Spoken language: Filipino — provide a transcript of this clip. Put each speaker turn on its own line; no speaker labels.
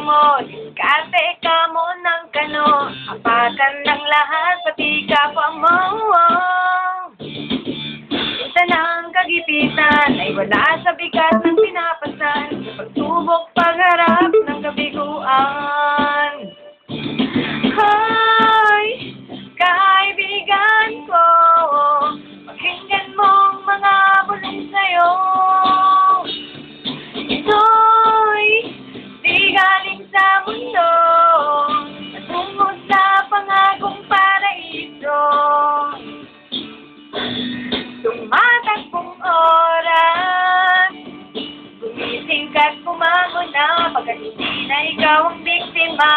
mo, diskarte ka mo ng kano, apakan ng lahat, pati kapwa mo. Minsan ang kagipitan ay wala sa bigat ng pinapasan, sa pagsubok pagharap ng kabiguan. Hoy, kaibigan ko, pakinggan mong mga bulong sa'yo. Ito'y di galing sa mundo, patungo sa pangakong paraiso. Tumatakbong oras, gumising ka't kumangon na, pagkat hindi na ikaw ang biktima.